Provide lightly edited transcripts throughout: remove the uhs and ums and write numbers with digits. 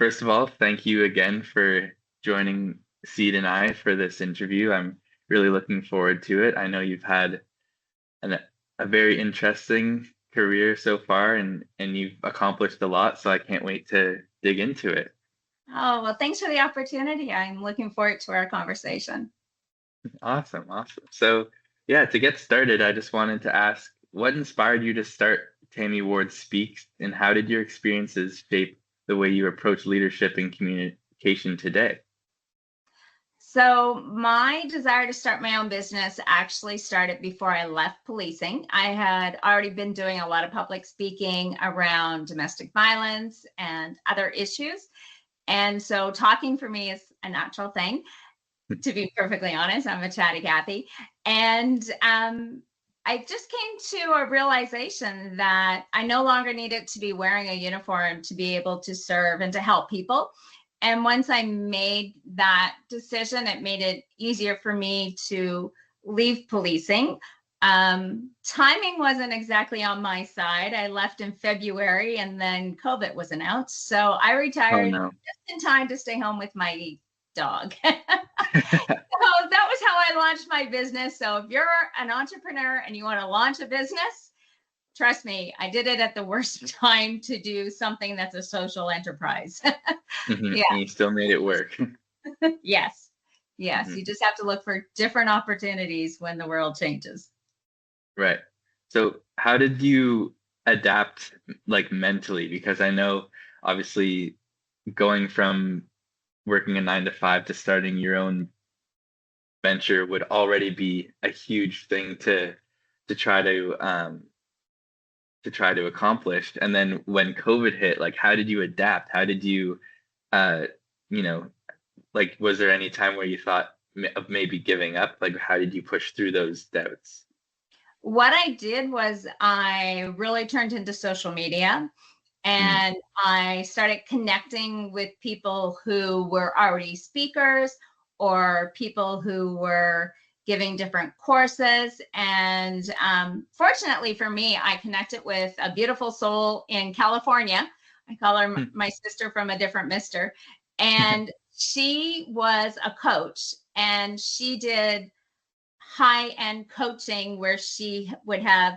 First of all, thank you again for joining Seed and I for this interview. I'm really looking forward to it. I know you've had an, a very interesting career so far and you've accomplished a lot, so I can't wait to dig into it. Oh, well, thanks for the opportunity. I'm looking forward to our conversation. Awesome, awesome. So, yeah, to get started, I just wanted to ask what inspired you to start Tammy Ward Speaks, and how did your experiences shape the way you approach leadership and communication today? So, my desire to start my own business actually started before I left policing. I had already been doing a lot of public speaking around domestic violence and other issues. And so, talking for me is a natural thing. To be perfectly honest, I'm a chatty Cathy. And I just came to a realization that I no longer needed to be wearing a uniform to be able to serve and to help people. And once I made that decision, it made it easier for me to leave policing. Timing wasn't exactly on my side. I left in February and then COVID was announced. So I Oh retired no. just in time to stay home with my dog. So that was how I launched my business. So if you're an entrepreneur and you want to launch a business, trust me, I did it at the worst time to do something that's a social enterprise. Yeah, And you still made it work. yes. Yes, Mhm. you just have to look for different opportunities when the world changes. Right. So how did you adapt like mentally? Because I know obviously going from working a 9 to 5 to starting your own venture would already be a huge thing to try to try to accomplish. And then when COVID hit, like how did you adapt? How did you uh you know like was there any time where you thought of maybe giving up? Like how did you push through those doubts? What I did was I really turned into social media Mm, and I started connecting with people who were already speakers or people who were giving different courses. And fortunately for me, I connected with a beautiful soul in California. I call her mm, my sister from a different mister. And she was a coach and she did high end coaching where she would have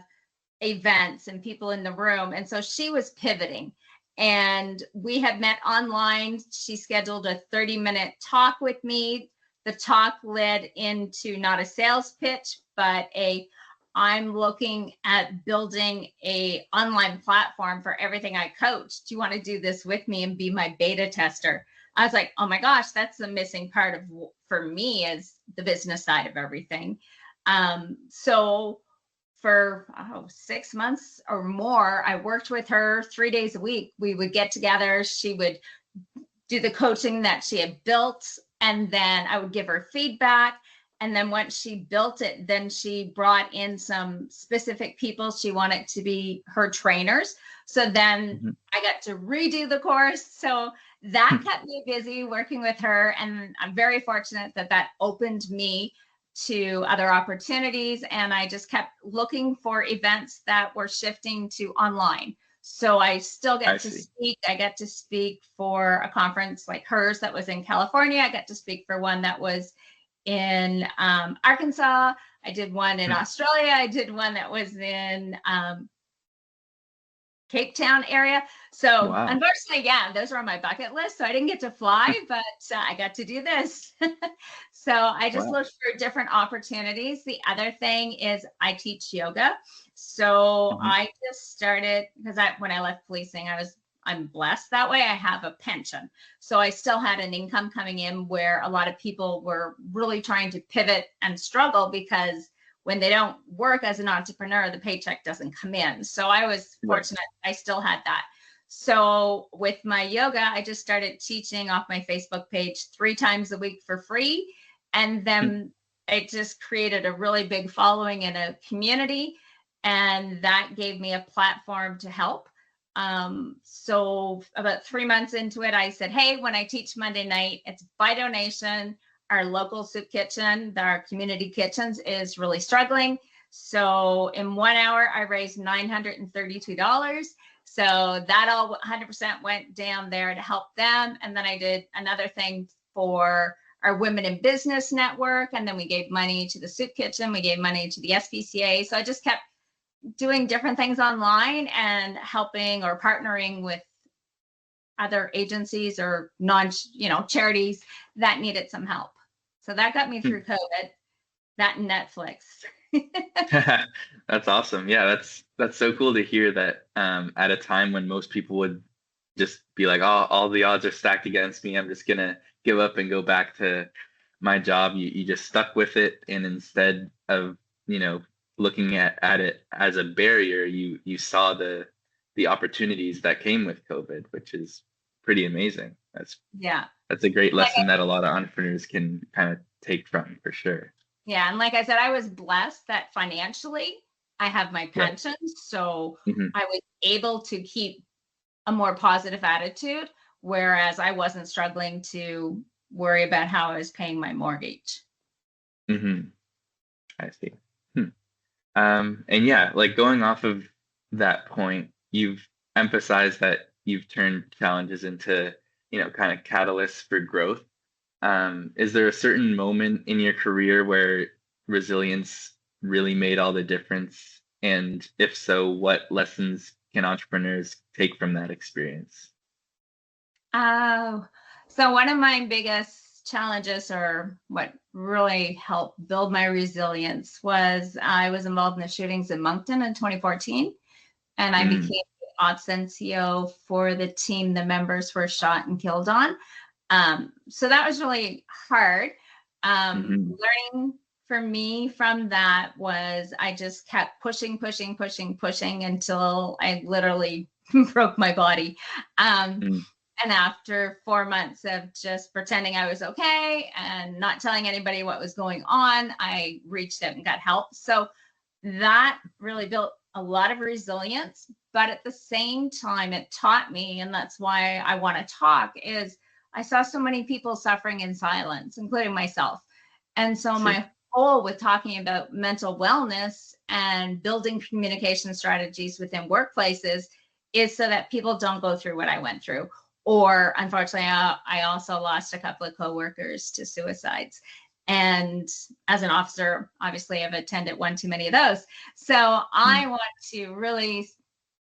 events and people in the room. And so she was pivoting. And we had met online. She scheduled a 30-minute talk with me. The talk led into not a sales pitch, but a I'm looking at building a online platform for everything I coach. Do you want to do this with me and be my beta tester? I was like, oh my gosh, that's the missing part of for me is the business side of everything. So for 6 months or more, I worked with her 3 days a week. We would get together. She would do the coaching that she had built, and then I would give her feedback. And then once she built it, then she brought in some specific people she wanted to be her trainers. So then mhm. I got to redo the course. So that kept me busy working with her. And I'm very fortunate that that opened me to other opportunities. And I just kept looking for events that were shifting to online. So I still I get to see. speak. I get to speak for a conference like hers that was in California. I got to speak for one that was in Arkansas. I did one in Australia. I did one that was in Cape Town area. So Wow. unfortunately, yeah, those are on my bucket list. So I didn't get to fly, but I got to do this. So I just Wow. looked for different opportunities. The other thing is I teach yoga. So Mhm. I just started because when I left policing, I'm blessed that way. I have a pension. So I still had an income coming in where a lot of people were really trying to pivot and struggle because when they don't work as an entrepreneur, the paycheck doesn't come in. So I was Right. fortunate. I still had that. So with my yoga, I just started teaching off my Facebook page 3 times a week for free. And then it just created a really big following in a community. And that gave me a platform to help. So about 3 months into it, I said, hey, when I teach Monday night, it's by donation. Our local soup kitchen, our community kitchens is really struggling. So in 1 hour, I raised $932. So that all 100% went down there to help them. And then I did another thing for our Women in Business Network. And then we gave money to the Soup Kitchen. We gave money to the SPCA. So I just kept doing different things online and helping or partnering with other agencies or charities that needed some help. So that got me through COVID, that and Netflix. That's awesome. Yeah, that's so cool to hear that at a time when most people would just be like, oh, all the odds are stacked against me. I'm just gonna give up and go back to my job. You just stuck with it, and instead of, looking at it as a barrier, you saw the opportunities that came with COVID, which is pretty amazing. Yeah. That's a great lesson that a lot of entrepreneurs can kind of take from, for sure. Yeah. And like I said, I was blessed that financially I have my pension. Right. So I was able to keep a more positive attitude, whereas I wasn't struggling to worry about how I was paying my mortgage. I see. And yeah, like going off of that point, you've emphasized that you've turned challenges into, kind of catalysts for growth. Is there a certain moment in your career where resilience really made all the difference? And if so, what lessons can entrepreneurs take from that experience? So one of my biggest challenges, or what really helped build my resilience, was I was involved in the shootings in Moncton in 2014, and I became the ops NCO for the team the members were shot and killed on. So that was really hard. Learning for me from that was I just kept pushing until I literally broke my body. And after 4 months of just pretending I was okay and not telling anybody what was going on, I reached out and got help. So that really built a lot of resilience. But at the same time, it taught me, and that's why I want to talk, is I saw so many people suffering in silence, including myself. And so my goal with talking about mental wellness and building communication strategies within workplaces is so that people don't go through what I went through. Or unfortunately, I also lost a couple of coworkers to suicides. And as an officer, obviously, I've attended one too many of those. So I want to really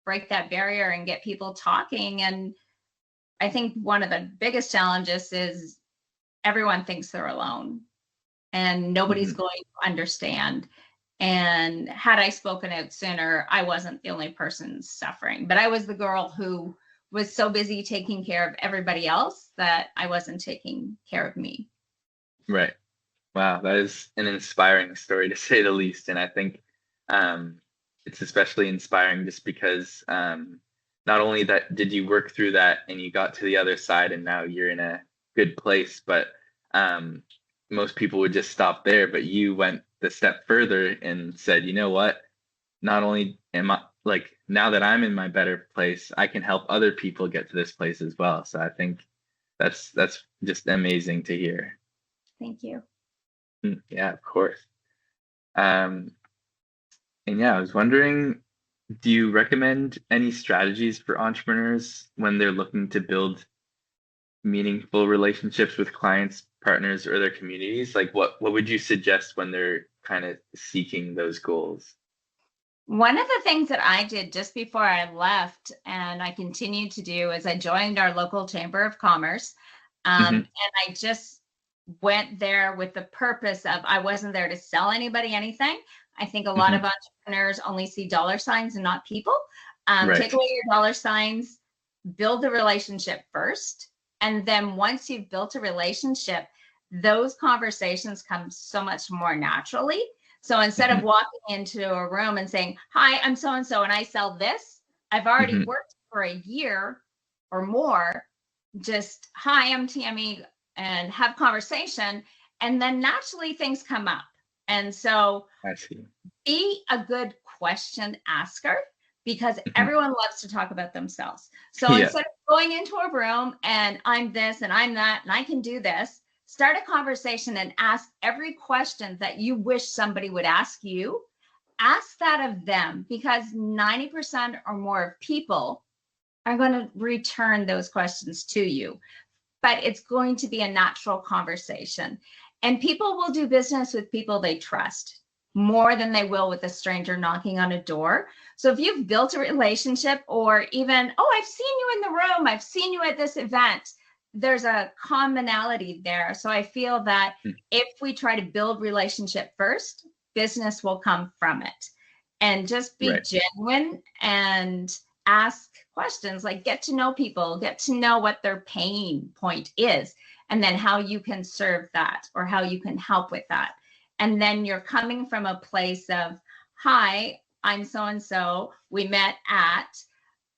break that barrier and get people talking. And I think one of the biggest challenges is everyone thinks they're alone and nobody's going to understand. And had I spoken out sooner, I wasn't the only person suffering, but I was the girl who was so busy taking care of everybody else that I wasn't taking care of me. Right. Wow, that is an inspiring story to say the least. And I think it's especially inspiring just because not only that did you work through that and you got to the other side and now you're in a good place, but most people would just stop there. But you went the step further and said, you know what? Not only am I like, now that I'm in my better place, I can help other people get to this place as well. So I think that's just amazing to hear. Thank you. Yeah, of course. And yeah, I was wondering, do you recommend any strategies for entrepreneurs when they're looking to build meaningful relationships with clients, partners, or their communities? Like what would you suggest when they're kind of seeking those goals? One of the things that I did just before I left, and I continued to do, is I joined our local Chamber of Commerce. And I just went there with the purpose of, I wasn't there to sell anybody anything. I think a lot of entrepreneurs only see dollar signs and not people. Take away your dollar signs, build the relationship first. And then once you've built a relationship, those conversations come so much more naturally. So instead of walking into a room and saying, hi, I'm so-and-so and I sell this, I've already worked for a year or more. Just, hi, I'm Tammy, and have conversation. And then naturally things come up. And so be a good question asker, because everyone loves to talk about themselves. So instead of going into a room and I'm this and I'm that and I can do this, start a conversation and ask every question that you wish somebody would ask you. ask that of them, because 90% or more of people are going to return those questions to you. But it's going to be a natural conversation. And people will do business with people they trust more than they will with a stranger knocking on a door. So if you've built a relationship, or even, oh, I've seen you in the room, I've seen you at this event, there's a commonality there. So I feel that if we try to build relationship first, business will come from it. And just be Right. genuine and ask questions, like get to know people, get to know what their pain point is, and then how you can serve that or how you can help with that. And then you're coming from a place of, hi, I'm so and so, we met at,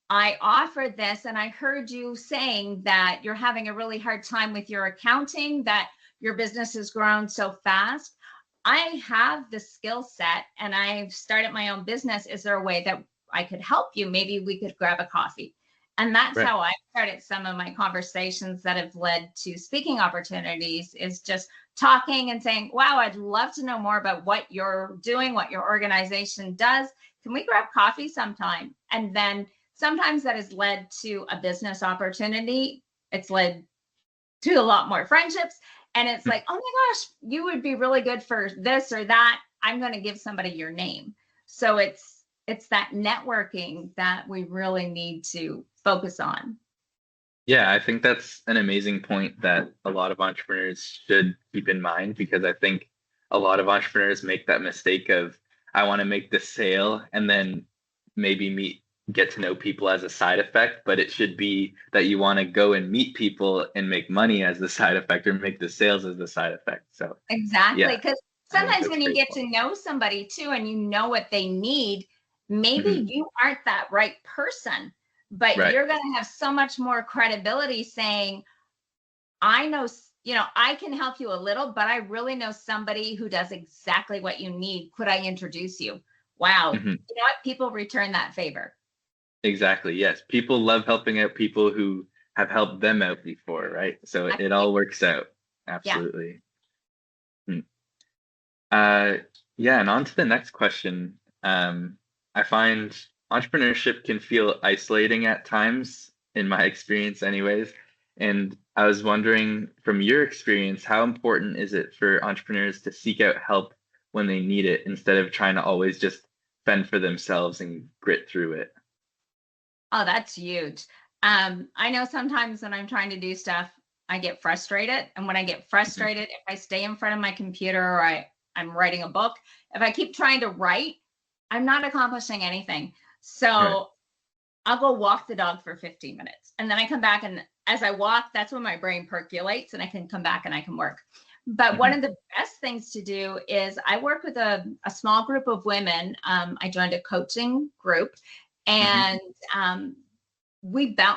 I offered this, and I heard you saying that you're having a really hard time with your accounting, that your business has grown so fast. I have the skill set and I've started my own business. Is there a way that I could help you? Maybe we could grab a coffee. And that's Right. how I started some of my conversations that have led to speaking opportunities, is just talking and saying, wow, I'd love to know more about what you're doing, what your organization does. Can we grab coffee sometime? And then sometimes that has led to a business opportunity. It's led to a lot more friendships. And it's like, oh my gosh, you would be really good for this or that. I'm going to give somebody your name. So it's that networking that we really need to focus on. Yeah, I think that's an amazing point that a lot of entrepreneurs should keep in mind, because I think a lot of entrepreneurs make that mistake of, I want to make the sale and then maybe get to know people as a side effect, but it should be that you want to go and meet people and make money as the side effect, or make the sales as the side effect. So Exactly. yeah, Because I think sometimes that's a when you great get point. to know somebody too, and you know what they need, maybe Hmm. you aren't that right person, but Right. you're going to have so much more credibility saying, I know, I can help you a little, but I really know somebody who does exactly what you need. Could I introduce you? Wow. Hmm. You know what? People return that favor. Exactly. Yes. People love helping out people who have helped them out before, right? So it Yeah. all works out. Yeah. Absolutely. Hmm. Uh, yeah, and on to the next question. I find entrepreneurship can feel isolating at times, in my experience, anyways. And I was wondering, from your experience, how important is it for entrepreneurs to seek out help when they need it, instead of trying to always just fend for themselves and grit through it? Oh, that's huge. I know sometimes when I'm trying to do stuff, I get frustrated. And when I get Mhm. frustrated, if I stay in front of my computer, or I'm writing a book, if I keep trying to write, I'm not accomplishing anything. Right. So I'll go walk the dog for 15 minutes. And then I come back, and as I walk, that's when my brain percolates and I can come back and I can work. But one Hmm. of the best things to do is I work with a small group of women. I joined a coaching group, Hmm. and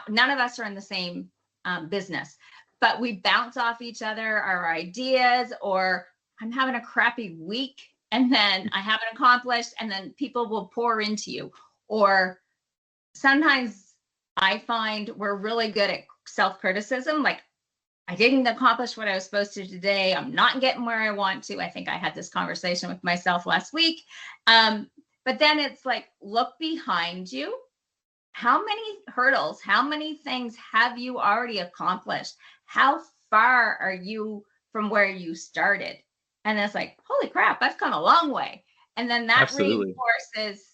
none of us are in the same business, but we bounce off each other, our ideas, or I'm having a crappy week and then I haven't accomplished, and then people will pour into you. Or sometimes I find we're really good at self-criticism, like, I didn't accomplish what I was supposed to today, I'm not getting where I want to. I think I had this conversation with myself last week. But then it's like, look behind you. How many hurdles, how many things have you already accomplished? How far are you from where you started? And it's like, holy crap, I've come a long way. And then that Absolutely. reinforces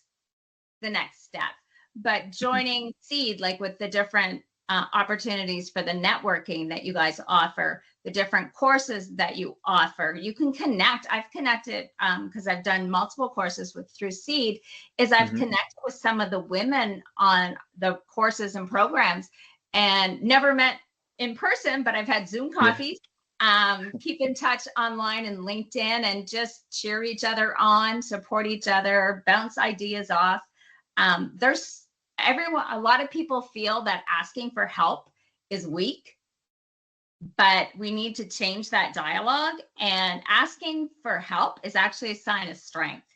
the next step. But Hmm. joining Seed, like with the different opportunities for the networking that you guys offer, the different courses that you offer, you can connect. I've connected because I've done multiple courses through Seed. Is I've Hmm. connected with some of the women on the courses and programs, and never met in person, but I've had Zoom Yeah. coffees. Keep in touch online and LinkedIn, and just cheer each other on, support each other, bounce ideas off. There's everyone, a lot of people feel that asking for help is weak, but we need to change that dialogue. And asking for help is actually a sign of strength,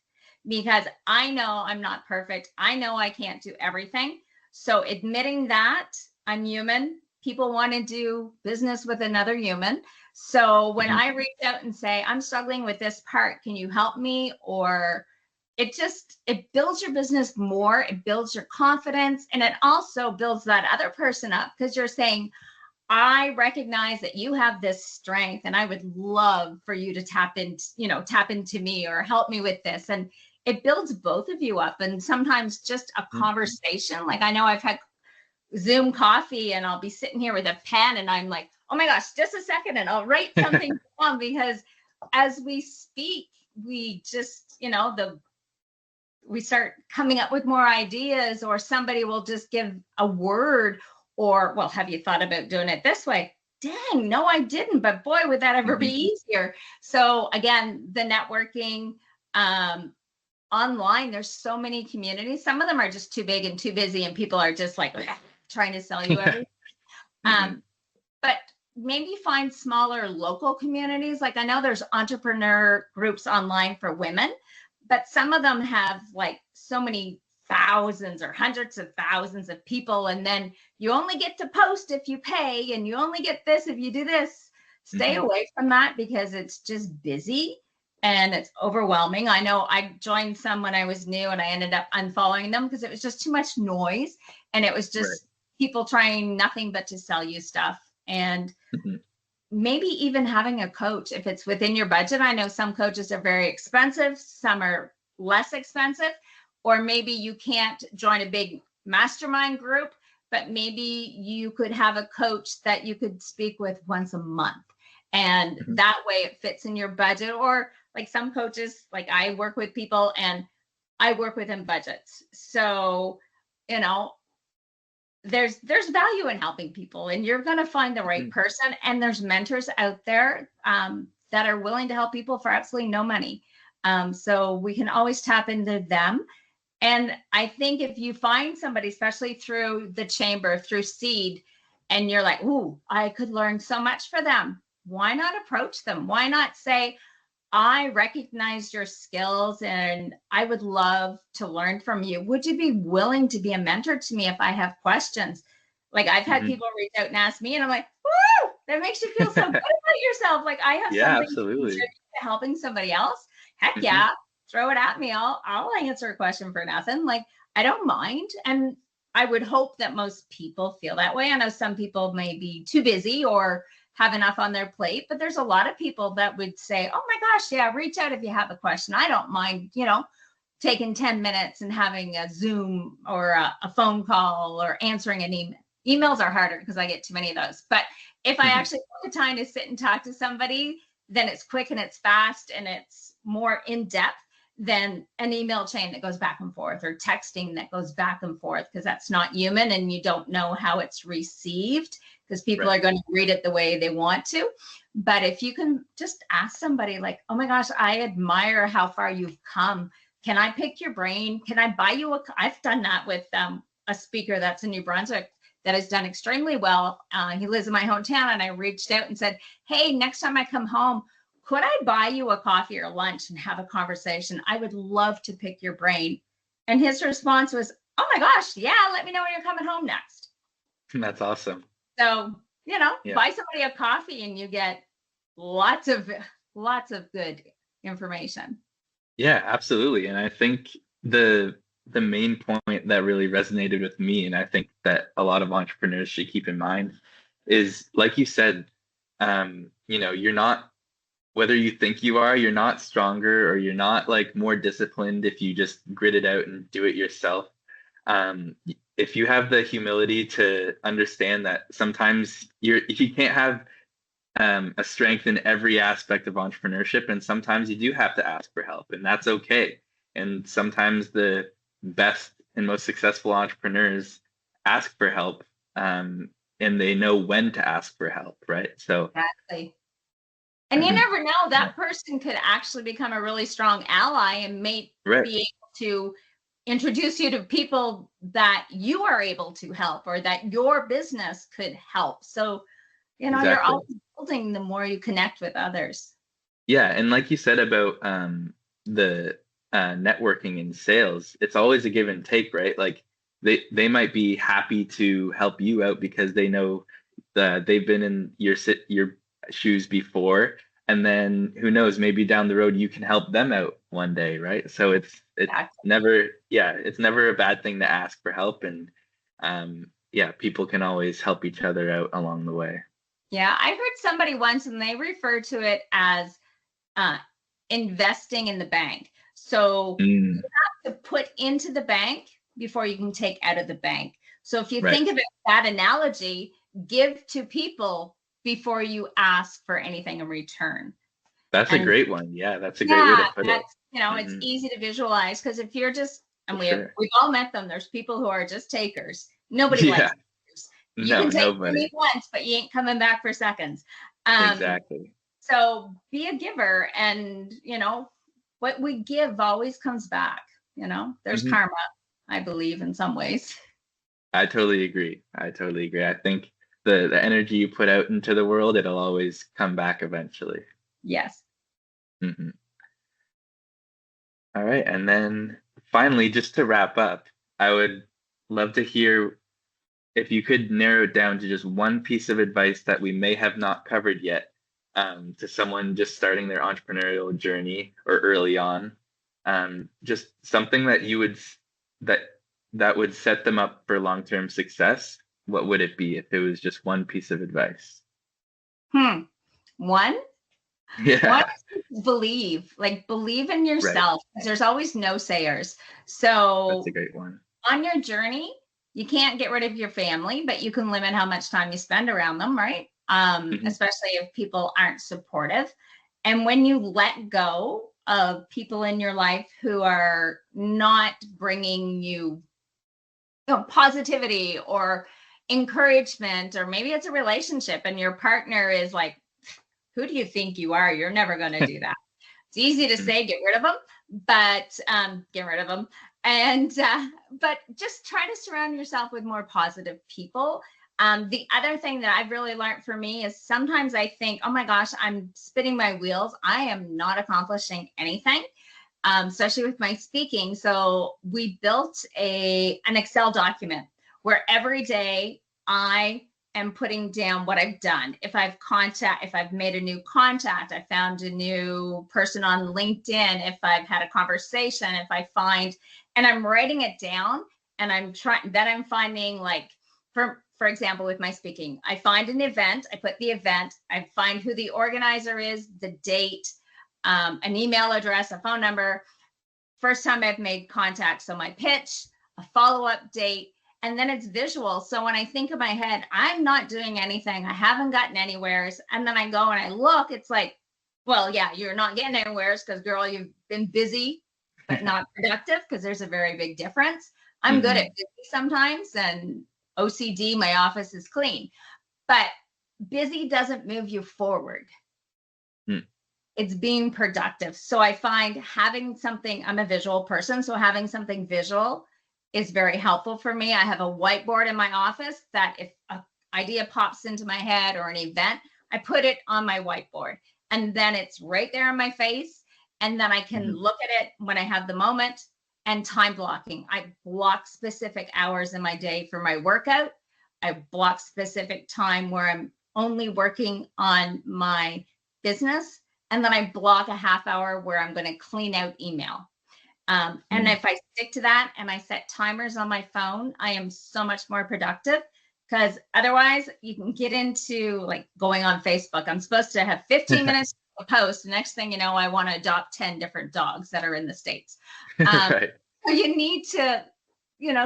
because I know I'm not perfect. I know I can't do everything. So admitting that I'm human, people want to do business with another human. So when Hmm. I reach out and say, I'm struggling with this part, can you help me? Or it builds your business more, it builds your confidence, and it also builds that other person up because you're saying, I recognize that you have this strength and I would love for you to tap into me or help me with this. And it builds both of you up. And sometimes just a Mhm. conversation, like I know I've had Zoom coffee and I'll be sitting here with a pen and I'm like, oh my gosh, just a second, and I'll write something down because as we speak, we just, we start coming up with more ideas, or somebody will just give a word, or, well, have you thought about doing it this way? Dang, no, I didn't. But boy, would that ever Mhm. be easier. So again, the networking, online, there's so many communities. Some of them are just too big and too busy, and people are just like trying to sell you everything. Mhm. Um, but maybe find smaller local communities. Like I know there's entrepreneur groups online for women, but some of them have like so many thousands or hundreds of thousands of people. And then you only get to post if you pay, and you only get this if you do this. Stay Mhm. away from that because it's just busy and it's overwhelming. I know I joined some when I was new and I ended up unfollowing them because it was just too much noise, and it was Right. just people trying nothing but to sell you stuff. And Mhm. maybe even having a coach if it's within your budget. I know some coaches are very expensive, some are less expensive, or maybe you can't join a big mastermind group, but maybe you could have a coach that you could speak with once a month. And Mhm. that way it fits in your budget. Or like some coaches, like I work with people and I work within budgets. So, you know, there's value in helping people, and you're going to find the right Mhm. person, and there's mentors out there that are willing to help people for absolutely no money, so we can always tap into them. And I think if you find somebody, especially through the chamber, through seed, and you're like, ooh, I could learn so much for them, why not approach them? Why not say, I recognize your skills and I would love to learn from you. Would you be willing to be a mentor to me if I have questions? Like I've had Mhm. people reach out and ask me, and I'm like, woo, that makes you feel so good about yourself. Like I have Yeah, something to absolutely. contribute to helping somebody else. Heck Mhm. yeah, throw it at me. I'll answer a question for nothing. Like I don't mind. And I would hope that most people feel that way. I know some people may be too busy or have enough on their plate, but there's a lot of people that would say, oh my gosh, yeah, reach out if you have a question. I don't mind, taking 10 minutes and having a Zoom or a phone call or answering an email. Emails are harder because I get too many of those. But if I Mhm. actually took the time to sit and talk to somebody, then it's quick and it's fast and it's more in depth than an email chain that goes back and forth, or texting that goes back and forth, because that's not human and you don't know how it's received because people Right. are going to read it the way they want to. But if you can just ask somebody like, oh my gosh, I admire how far you've come. Can I pick your brain? Can I buy you I've done that with a speaker that's in New Brunswick that has done extremely well. He lives in my hometown, and I reached out and said, hey, next time I come home, could I buy you a coffee or lunch and have a conversation? I would love to pick your brain. And his response was, oh my gosh, yeah, let me know when you're coming home next. That's awesome. So, Yeah. buy somebody a coffee and you get lots of good information. Yeah, absolutely. And I think the main point that really resonated with me, and I think that a lot of entrepreneurs should keep in mind, is like you said, you're not, whether you think you are, you're not stronger or you're not like more disciplined if you just grit it out and do it yourself. Um, if you have the humility to understand that sometimes you can't have a strength in every aspect of entrepreneurship, and sometimes you do have to ask for help, and that's okay. And sometimes the best and most successful entrepreneurs ask for help, and they know when to ask for help, right? So, Exactly. And you never know, yeah, that person could actually become a really strong ally and may right, be able to introduce you to people that you are able to help or that your business could help. So, you're exactly. always building the more you connect with others. Yeah, and like you said about the networking in sales, it's always a give and take, right? Like they might be happy to help you out because they know that they've been in your shoes before, and then who knows, maybe down the road you can help them out one day, right? So it's Exactly. never, yeah, it's never a bad thing to ask for help, and yeah, people can always help each other out along the way. Yeah, I heard somebody once and they referred to it as uh, investing in the bank. So you Mm, have to put into the bank before you can take out of the bank. So if you right. think of it that analogy, give to people before you ask for anything in return. That's a And great one. Yeah, that's a great way yeah, to put it. that's, it's Hmm. easy to visualize because if you're just, and For sure. we've all met them, there's people who are just takers. Nobody Yeah. likes takers. You No, can take from me nobody. once, but you ain't coming back for seconds. Um, Exactly. so be a giver, and what we give always comes back. There's Hmm. karma, I believe, in some ways. I totally agree. I totally agree. I think the energy you put out into the world, it'll always come back eventually. Yes. Hmm. All right. And then finally, just to wrap up, I would love to hear if you could narrow it down to just one piece of advice that we may have not covered yet, to someone just starting their entrepreneurial journey or early on, just something that you would that that would set them up for long-term success. What would it be if it was just one piece of advice? Hmm. One. One Yeah, is believe, like believe in right. yourself. There's always no sayers. That's a So great one. on your journey, you can't get rid of your family, but you can limit how much time you spend around them, right? Hmm. Especially if people aren't supportive. And when you let go of people in your life who are not bringing you, positivity or encouragement, or maybe it's a relationship and your partner is like, who do you think you are? You're never going to do that. It's easy to say get rid of them, but get rid of them. And but just try to surround yourself with more positive people. The other thing that I've really learned for me is sometimes I think, oh my gosh, I'm spinning my wheels. I am not accomplishing anything, especially with my speaking. So we built an Excel document where every day I am putting down what I've done. If I've made a new contact, I found a new person on LinkedIn, if I've had a conversation, if I find, and I'm writing it down, and I'm finding, like, for example, with my speaking, I find an event, I put the event, I find who the organizer is, the date, an email address, a phone number, first time I've made contact. So my pitch, a follow-up date, and then it's visual. So when I think in my head, I'm not doing anything, I haven't gotten anywhere. And then I go and I look, it's like, well, yeah, you're not getting anywhere because, girl, you've been busy, but not productive, because there's a very big difference. I'm good at Hmm. busy sometimes, and OCD, my office is clean, but busy doesn't move you forward. It's being productive. So I find having something, I'm a visual person, so having something visual is very helpful for me. I have a whiteboard in my office that if an idea pops into my head or an event, I put it on my whiteboard, and then it's right there in my face. And then I can Hmm. look at it when I have the moment. And time blocking. I block specific hours in my day for my workout. I block specific time where I'm only working on my business, and then I block a half hour where I'm going to clean out email. And Hmm. if I stick to that and I set timers on my phone, I am so much more productive, because otherwise you can get into, like, going on Facebook. I'm supposed to have 15 minutes to post. The next thing you know, I want to adopt 10 different dogs that are in the States. Um, Right. so you need to,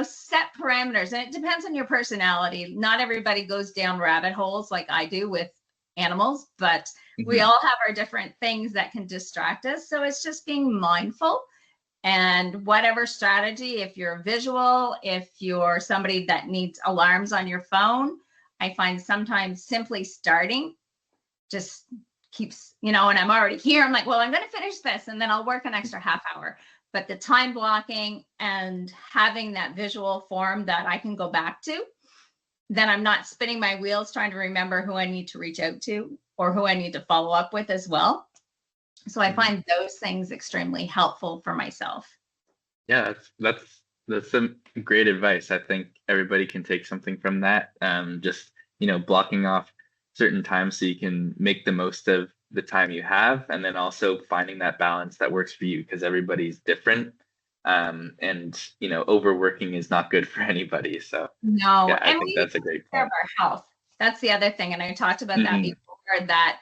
set parameters, and it depends on your personality. Not everybody goes down rabbit holes like I do with animals, but we Hmm. all have our different things that can distract us. So it's just being mindful, and whatever strategy, if you're visual, if you're somebody that needs alarms on your phone, I find sometimes simply starting just keeps, and I'm already here. I'm like, well, I'm going to finish this and then I'll work an extra half hour. But the time blocking and having that visual form that I can go back to, then I'm not spinning my wheels trying to remember who I need to reach out to or who I need to follow up with as well. So I Hmm. find those things extremely helpful for myself. Yeah, that's some great advice. I think everybody can take something from that. Just, blocking off certain times so you can make the most of the time you have, and then also finding that balance that works for you because everybody's different. And overworking is not good for anybody. So No, yeah, I and think we need that's to a great take care of point. our health. That's the other thing. And I talked about that Hmm. before, that,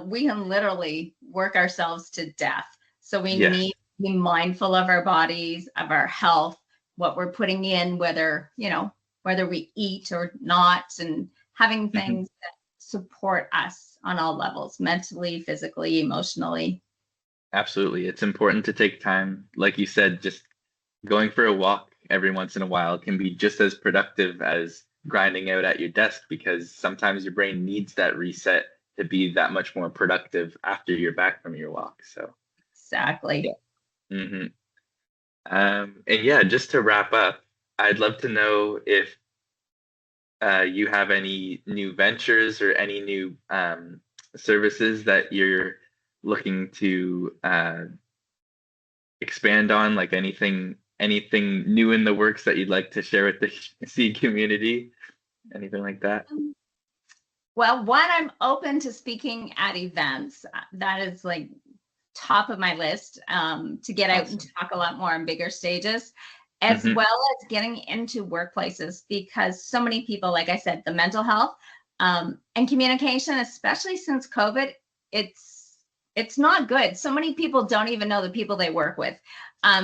we can literally work ourselves to death. So we Yes. need to be mindful of our bodies, of our health, what we're putting in, whether we eat or not, and having Hmm. things that support us on all levels, mentally, physically, emotionally. Absolutely. It's important to take time. Like you said, just going for a walk every once in a while can be just as productive as grinding out at your desk because sometimes your brain needs that reset to be that much more productive after you're back from your walk. So, yeah. Exactly. Hmm. And yeah, just to wrap up, I'd love to know if you have any new ventures or any new services that you're looking to expand on, like anything new in the works that you'd like to share with the seed community, anything like that? Well, one, I'm open to speaking at events. That is like top of my list, to get out and Awesome. talk a lot more on bigger stages, as Hmm. well as getting into workplaces, because so many people, like I said, the mental health, and communication, especially since COVID, it's not good. So many people don't even know the people they work with.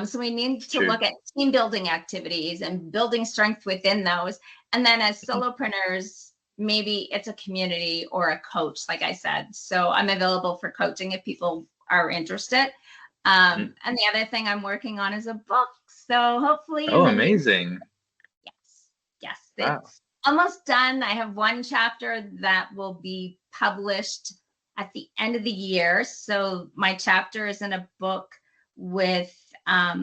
So we need It's to true. look at team building activities and building strength within those. And then as Mhm. solopreneurs, maybe it's a community or a coach, like I said. So I'm available for coaching if people are interested. Mhm. And the other thing I'm working on is a book. So hopefully in Oh, the new, amazing. yes, yes, Wow. it's almost done. I have one chapter that will be published at the end of the year. So my chapter is in a book with, oh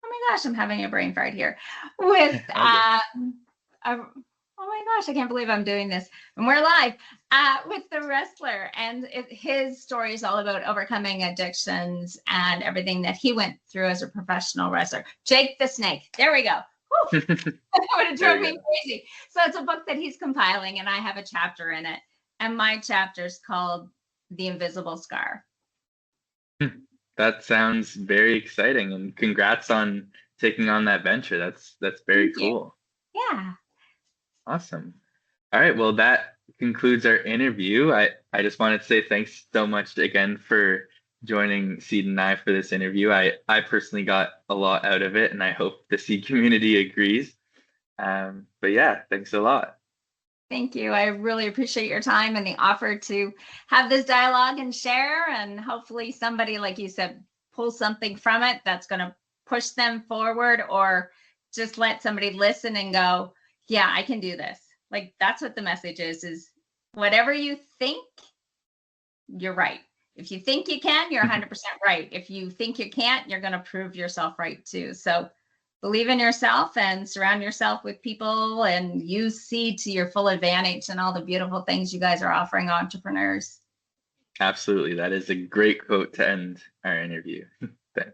my gosh, I'm having a brain fart here, with All good. oh my gosh, I can't believe I'm doing this. And we're live, with the wrestler. And his story is all about overcoming addictions and everything that he went through as a professional wrestler. Jake the Snake. There we go. Whew, that would have There drove we me crazy. So it's a book that he's compiling, and I have a chapter in it. And my chapter is called The Invisible Scar. go. That sounds very exciting, and congrats on taking on that venture. That's very Thank you. cool. Yeah. Awesome. All right, well, that concludes our interview. I just wanted to say thanks so much again for joining Seed and I for this interview. I personally got a lot out of it, and I hope the Seed community agrees. But yeah, thanks a lot. Thank you. I really appreciate your time and the offer to have this dialogue and share. And hopefully, somebody, like you said, pull something from it that's going to push them forward, or just let somebody listen and go, yeah, I can do this. Like, that's what the message is whatever you think, you're right. If you think you can, you're 100% right. If you think you can't, you're going to prove yourself right too. So believe in yourself and surround yourself with people and use seed to your full advantage and all the beautiful things you guys are offering entrepreneurs. Absolutely. That is a great quote to end our interview. Thanks.